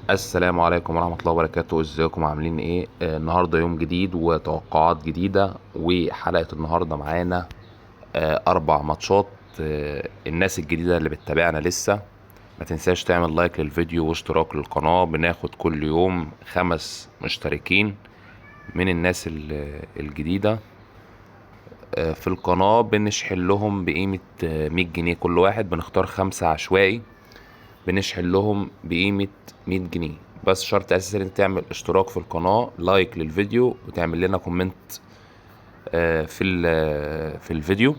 السلام عليكم ورحمة الله وبركاته. ازيكم عاملين ايه؟ النهاردة يوم جديد وتوقعات جديدة، وحلقة النهاردة معانا 4 ماتشات. الناس الجديدة اللي بتتابعنا لسه، ما تنساش تعمل لايك للفيديو واشتراك للقناة. بناخد كل يوم 5 مشتركين من الناس الجديدة في القناة. بنشحن لهم بقيمة 100 جنيه كل واحد. بنختار 5 عشوائي، بنشحن لهم بقيمة 100 جنيه. بس شرط اساسي ان انت تعمل اشتراك في القناة، لايك للفيديو، وتعمل لنا كومنت في الفيديو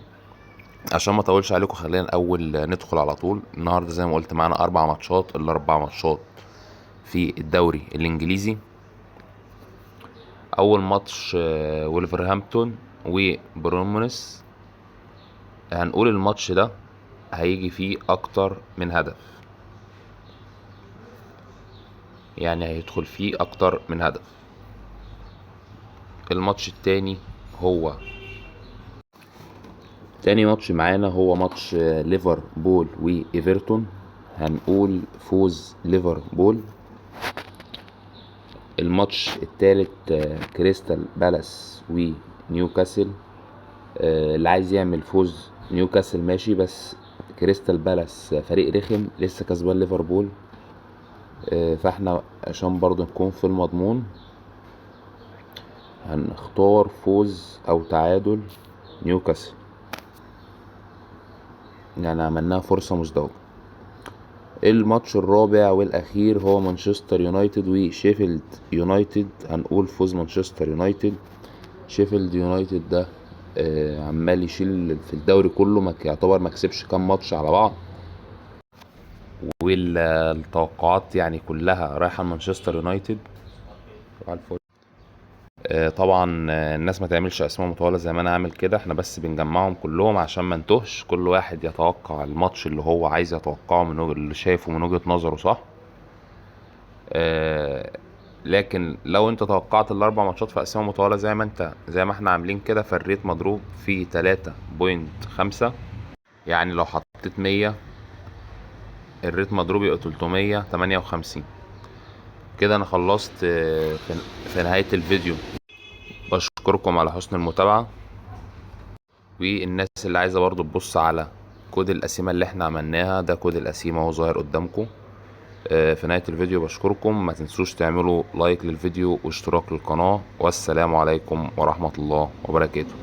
عشان ما اطولش عليكم. خلينا الاول ندخل على طول. النهارده زي ما قلت معانا 4 ماتشات. ال4 ماتشات في الدوري الانجليزي. اول ماتش ولفرهامبتون وبرونمونس. هنقول الماتش ده هيجي فيه اكتر من هدف، يعني هيدخل فيه اكتر من هدف. الماتش التاني هو تاني ماتش معانا هو ماتش ليفربول وايفرتون. هنقول فوز ليفربول. الماتش التالت كريستال بالاس ونيوكاسل. اللي عايز يعمل فوز نيوكاسل ماشي، بس كريستال بالاس فريق رخم لسه كسبان ليفربول. فاحنا عشان برضو نكون في المضمون هنختار فوز او تعادل نيوكاسل، يعني عملناها فرصة مزدوجة. الماتش الرابع والاخير هو مانشستر يونايتد وشيفيلد يونايتد. هنقول فوز مانشستر يونايتد. شيفيلد يونايتد ده عمال يشيل في الدوري كله، ما يعتبر ما كسبش كام ماتش على بعض، والتوقعات يعني كلها رايحه لمانشستر يونايتد. طبعا الناس ما تعملش اسماء مطوله زي ما انا عامل كده، احنا بس بنجمعهم كلهم عشان ما نتوهش. كل واحد يتوقع الماتش اللي هو عايز يتوقعه اللي شايفه من وجهة نظره صح. لكن لو انت توقعت ال4 ماتشات في اسماء مطوله زي ما احنا عاملين كده، فالريت مضروب في 3.5. يعني لو حطيت 100 الريت مضروب يبقى 358. كده انا خلصت في نهاية الفيديو. بشكركم على حسن المتابعة، والناس اللي عايزة برضو تبص على كود القسيمة اللي احنا عملناها، ده كود القسيمة اهو ظاهر قدامكم. في نهاية الفيديو بشكركم. ما تنسوش تعملوا لايك للفيديو واشتراك للقناة، والسلام عليكم ورحمة الله وبركاته.